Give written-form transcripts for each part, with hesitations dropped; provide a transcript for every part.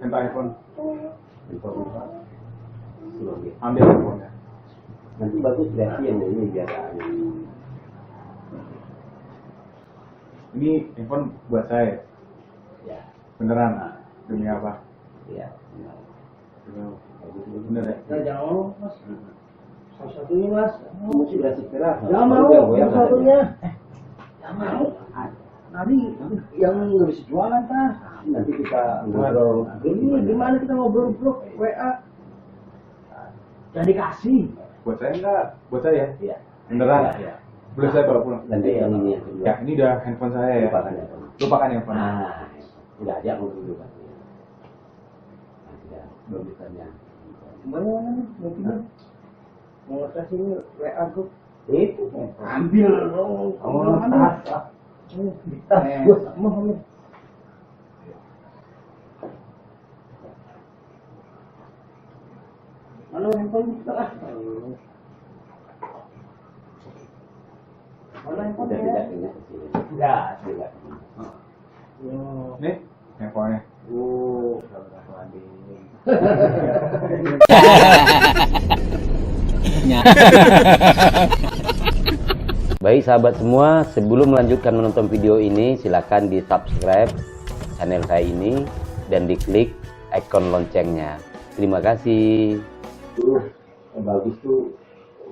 Minta iPhone. Info. Ambil iPhone-nya. Nanti bagus berarti yang ini biar Ini iPhone buat saya. ya. Beneran? Demi apa? Iya. Bener ya? Nah, jangan mau, Mas. Satu-satunya, Mas. Masih berhasil keras. Jangan mau, satu-satunya. Jangan mau. Nanti yang nggak bisa jualan, Pak. Nanti kita ngobrol. Ini gimana kita ngobrol bro, WA? Jangan dikasih. Buat saya enggak? Buat saya? Iya. Beneran? Iya. Boleh saya bawa pulang? Nanti yang ini yang kedua. Ya, ini udah handphone saya ya. Lupakan ya. Lupakan handphone. Nah, udah aja ngobrol dulu kan. Nah, tidak belum ditanya. Mana mau pinjam? Mau kasih ini WA grup? Itu Ambil dong. kamu tas. Tas. Mau ambil. Mana handphone kita? Mana handphone Udah ya? tidak ingat ke sini. Enggak. Tidak. Nih, handphone-nya. Oh, baik sahabat semua, sebelum melanjutkan menonton video ini, silakan di subscribe channel saya ini dan diklik ikon loncengnya. Terima kasih. Bagus tuh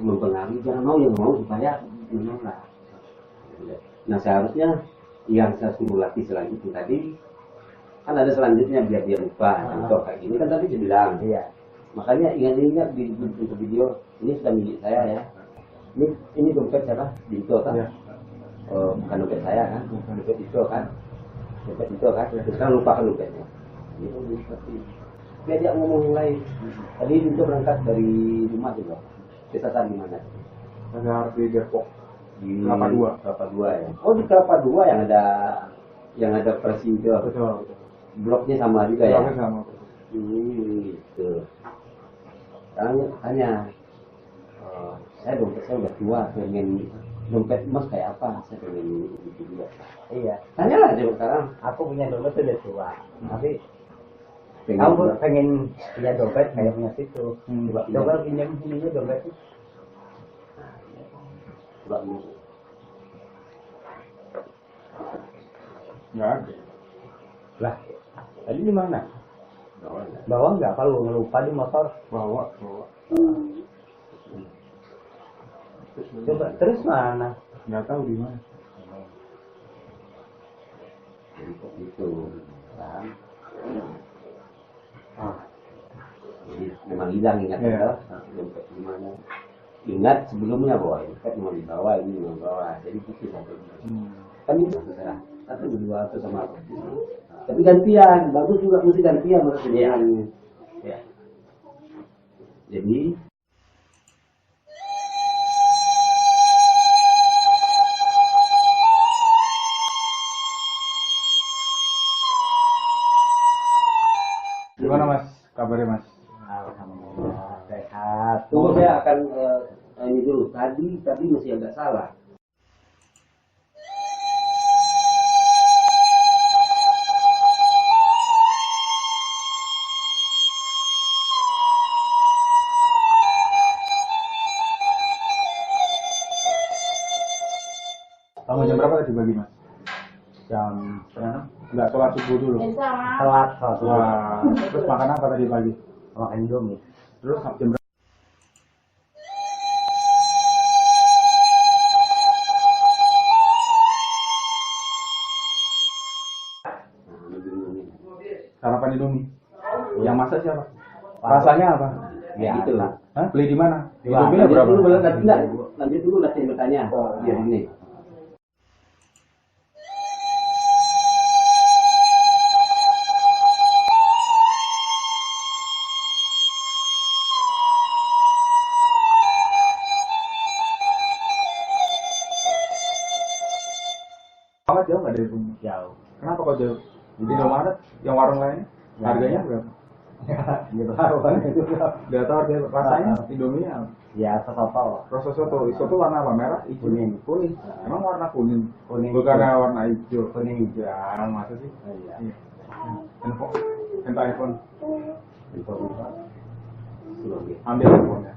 mempengaruhi, jangan mau yang mau supaya menolak. Nah seharusnya yang saya suruh latih selanjutnya tadi kan ada selanjutnya biar dia lupa. Contoh kayak gini kan tadi saya bilang. Iya. Makanya ingat-ingat di video ini sudah milik saya ya. Ini dompet siapa? Dito kan? Iya. Bukan dompet saya kan? Dompet Dito kan? Dompet Dito kan? Terus kan lupakan dompetnya. Itu seperti biar dia ngomong yang lain. Tadi Dito berangkat dari rumah juga. Kita tadi mana? Ada harus di Depok. Di Kelapa Dua. Kelapa Dua ya. Oh di Kelapa Dua yang ada Presidio. Betul. Bloknya sama juga ya. Bloknya sama. Gitu. Tanya, saya dompet saya udah tua, pengen dompet emas kayak apa? Saya pengen itu juga. Iya. Tanya lah coba sekarang. Aku punya dompet udah tua. Tapi Pengen kamu juga. pengen punya dompet kayak punya situ. Hmm. Coba pinjam sini dompet. Coba dulu. Nggak ada. Lah, tadi di mana? Bawa nggak? Bawa nggak? Kalau lupa di motor. Bawa. Coba terus mana? Nggak tahu di mana. Untuk itu, kan? Jadi memang hilang ingat Iya. ya. Dompet di mana? Ingat sebelumnya bahwa dompet memang dibawa, ini memang bawa. Jadi gitu sampai kan itu terserah. Atau berdua atau sama aku. Tapi gantian, bagus juga mesti gantian maksudnya. Ya. Jadi Gimana Mas? Kabarnya Mas? Alhamdulillah sehat. tunggu saya akan ini dulu. Tadi masih agak salah. Kamu jam berapa tadi pagi Mas? Jam setengah Nggak sholat subuh dulu. telat satu. Wah, terus makan apa tadi pagi? Makan Indomie. Terus jam berapa? Sarapan Indomie. Yang masak siapa? Rasanya apa? Ya gitu lah. Hah? Beli di mana? Wah, Indomie berapa? lanjut dulu nanti bertanya. Biar ini. Amat jauh nggak dari rumah? Jauh. Kenapa kok jauh? Di Indomaret, yang warung lainnya, harganya berapa? Gitu lah. Nggak tahu harga rasanya. Indomie apa? Ya soto. Rasa soto, soto warna apa? Merah, hijau, Kuning. kuning. Emang warna kuning? Kuning. Bukan warna hijau. Kuning hijau. Ya, masa sih? Iya. Iya. Handphone minta iPhone. Info Ambil iPhone-nya.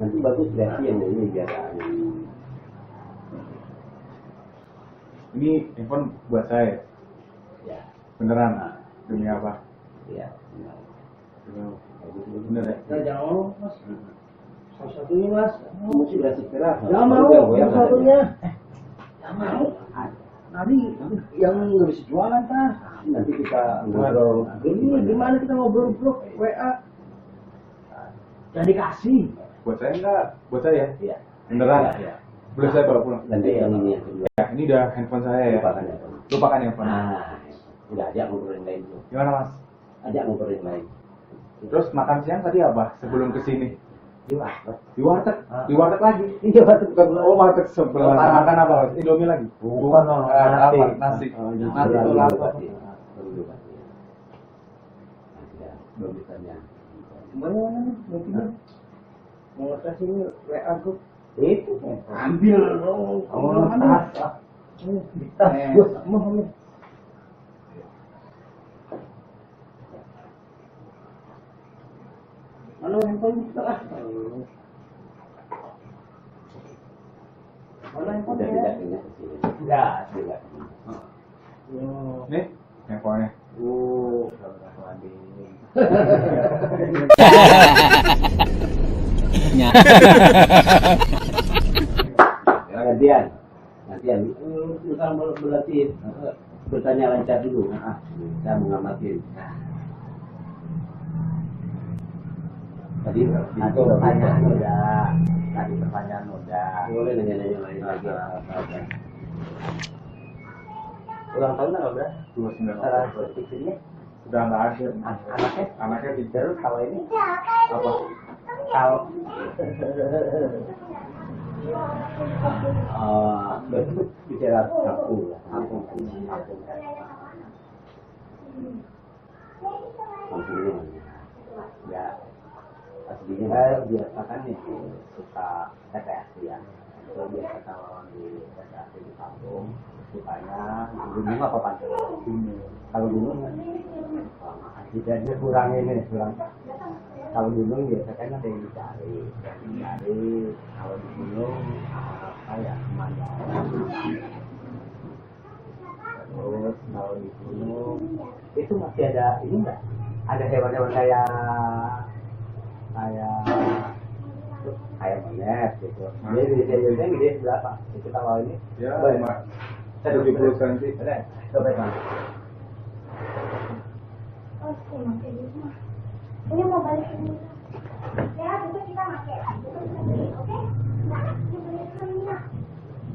nanti bagus ganti yang ini biar Ini iPhone buat saya. ya Beneran? Demi apa? ya Bener ya? nah, jangan mau mas salah satunya mas mesti berhasil keras Jangan mau mau, salah satunya jangan mau nanti yang nggak bisa jualan tas nanti kita ngobrol ini gimana kita ngobrol bro WA jangan dikasih Buat saya enggak? Buat saya? iya Beneran? ya. Boleh saya bawa pulang? nanti yang ini yang kedua Ya, ini udah handphone saya ya. lupakan ya Lupakan handphone. nah udah ajak ngobrol yang lain dulu Gimana Mas? ajak ngobrol yang lain Terus makan siang tadi apa? Sebelum kesini? di warteg Di warteg? Ah. Di warteg lagi? iya warteg Oh, warteg sebelah. Makan apa Mas? Indomie lagi? bukan Apa? Nasi. nasi itu apa? belum ditanya mana mungkin mau kasih ini WA aku itu ambil dong tas di tas gue mau ambil mana handphone kita lah mana handphone ya tidak Nih, handphone-nya. gantian kita berlatih bertanya lancar dulu saya mengamati tadi pertanyaan udah boleh nanya lain lagi ulang tahun tanggal berapa 29 cara Oktober. berpikirnya Udah nggak ada. anaknya di terus kalau ini apa? kalau berarti bicara aku ya aslinya biasakan nih suka rekreasi ya kalau biasa kalau di rekreasi di kampung sukanya gunung apa pantai kalau gunung dia kurang ini kurang kalau gunung biasanya ada yang dicari kalau di gunung apa ya pemandangan terus kalau di gunung itu masih ada ini enggak ada hewan-hewan kayak monyet gitu jadi gede berapa itu kalau ini Ya, 70 cm. ada coba kan Oke, pakai dulu. Ini mau balik ke sini. Ya, besok kita pakai lagi. Oke? Nah, dibeli dulu.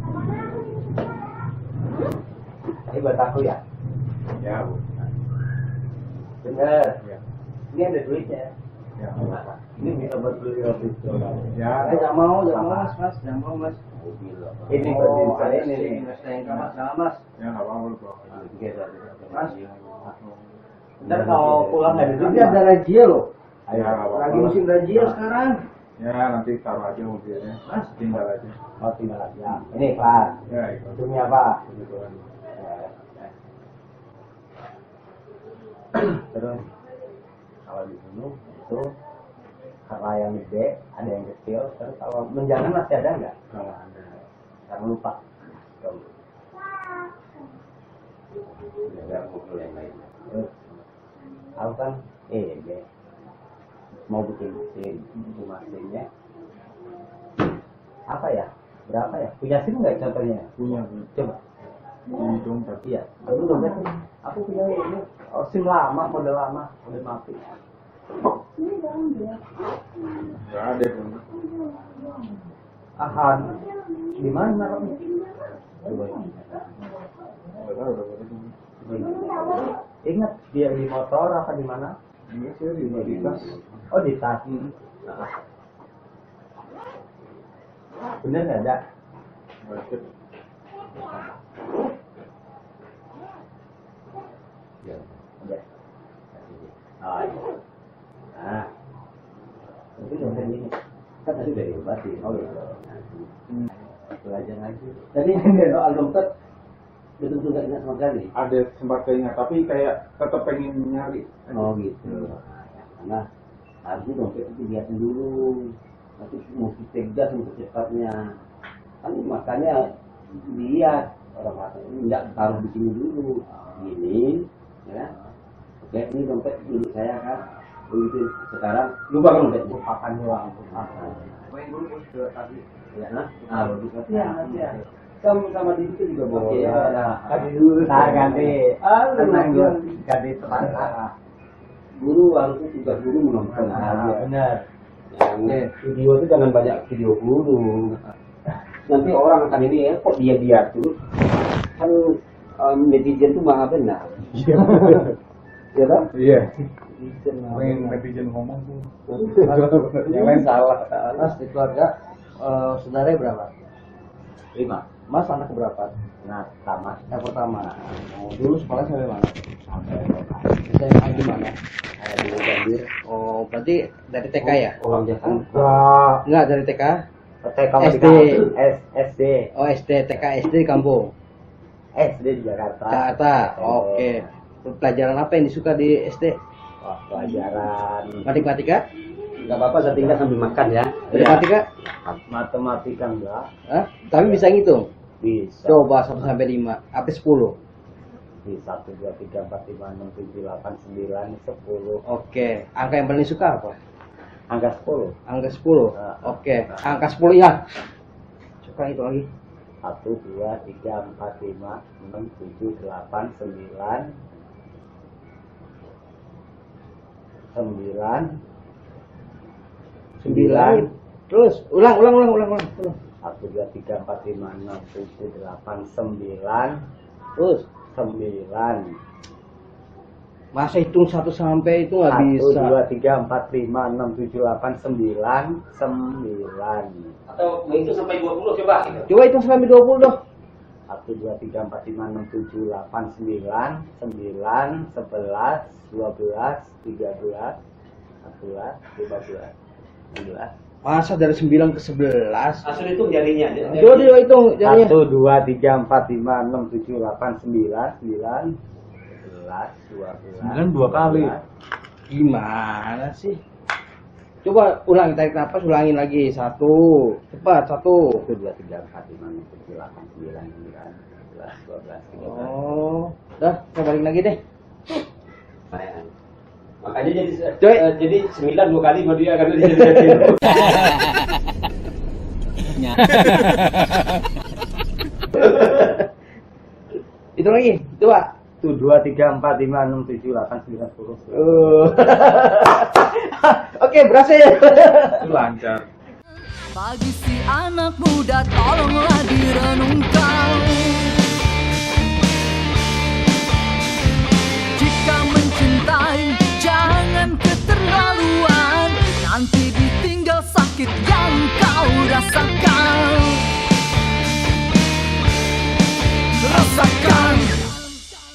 Mana aku di sini? ini buat aku ya Ya, Bu. bener Ya. ini ada duitnya Ya. ini bisa buat beli roti Ya. jangan mau mas jangan mau mas ini buat ini mas jangan mas Ya, nggak apa-apa lu, Bro. mas ntar kalau pulang nggak ada duit ada razia loh Ya, nggak apa-apa. lagi musim razia sekarang Ya, nanti taruh aja mobilnya. Mas. Tinggal aja. oh tinggal aja ini kelas Ya, itu. demi apa Kebetulan. terus kalau di gunung itu karena yang gede ada yang kecil terus kalau menjangan masih ada nggak Nggak ada. jangan lupa terus aku kan mau bikin mesinnya apa ya berapa ya punya SIM nggak contohnya Punya, Bu. coba Di dompet. iya aku dompet aku punya ini SIM lama model lama udah mati Nggak ada, Bu. ahan di mana naruhnya coba Nggak tahu, udah boleh, Bu. ingat dia di motor apa di mana Ini sih di tas. oh di tas bener nggak ada Budget. ya udah oh iya nah itu udah ini kan tadi udah diobatin oh iya belajar lagi tadi ini soal dompet betul-betul nggak ingat sama sekali. Ada sempat keingat, tapi kayak tetap pengen nyari. Oh gitu. Karena harusnya dompet itu lihatin dulu, nanti mesti tegas untuk cepatnya. Kan makanya lihat orang kata ini nggak taruh di sini dulu, gini, ya. Oke, ini dompet milik saya kan. Begitu sekarang lupa kan dompetnya. Lupakan hilang. Main dulu ke tadi. Ya, nah, begitu. Ya. Sama di situ juga boleh. Ya, Tadi dulu. Nah, ganti. Tenang, Guru. ganti tetangga. Guru harusnya tugas guru menonton aja. Benar. Yang video itu jangan banyak video guru. Nanti orang akan ini ya, kok dia tuh kan netizen tuh maha benar. Ya kan? Iya. Netizen maha Pengen benar. netizen ngomong tuh. Yang lain salah. Mas di keluarga saudaranya berapa? 5. Mas anak berapa? Nah, sama. Yang pertama. Oh, dulu sekolah sampai mana? SMA di mana? Saya dulu Gambir. Oh, berarti dari TK ya? Orang Jakarta. Enggak dari TK? TK SD. SD. Oh SD, TK SD di kampung. SD di Jakarta. Jakarta. Oke. Pelajaran apa yang disuka di SD? Wah, pelajaran. Matematika? Enggak apa-apa, saya tinggal sambil makan ya. Matematika? Matematika enggak. Hah? Tapi bisa ngitung? Bisa. Coba 1 sampai 5, apa 10? Di 1, 2, 3, 4, 5, 6, 7, 8, 9, 10. Oke. Angka yang paling suka apa? Angka 10. Angka 10. Oke. Angka 10 ya. Coba itu lagi. 1, 2, 3, 4, 5, 6, 7, 8, 9. 9. Terus ulang. 1, 2, 3, 4, 5, 6, 7, 8, 9. Terus 9. masa hitung 1 sampai itu nggak 1, bisa. 2, 3, 4, 5, 6, 7, 8, 9. 9. Atau itu sampai 20 coba. Coba hitung sampai 20 dong. 1, 2, 3, 4, 5, 6, 7, 8, 9. 9, 11, 12, 13, 14, 15, 16. Masa dari 9 ke 11. Langsung itu jarinya. Coba dia hitung jadinya. 1, 2, 3, 4, 5, 6, 7, 8, 9, 9, 11, 12. 9 2 kali. Gimana sih? Coba ulang, tarik nafas, ulangin lagi. 1. Cepat, 1. 1, 2, 3, 4, 5, 6, 7, 8, 9, 10, 11, 12, 13. Oh, dah, coba balik lagi deh. Makanya Coy. jadi 9 2 kali baru dia akan jadi. Itu lagi, coba. 1, 2, 3, 4, 5, 6, 7, 8, 9, 10. Oke, berhasil. Lancar. Bagi si anak muda tolonglah direnungkan.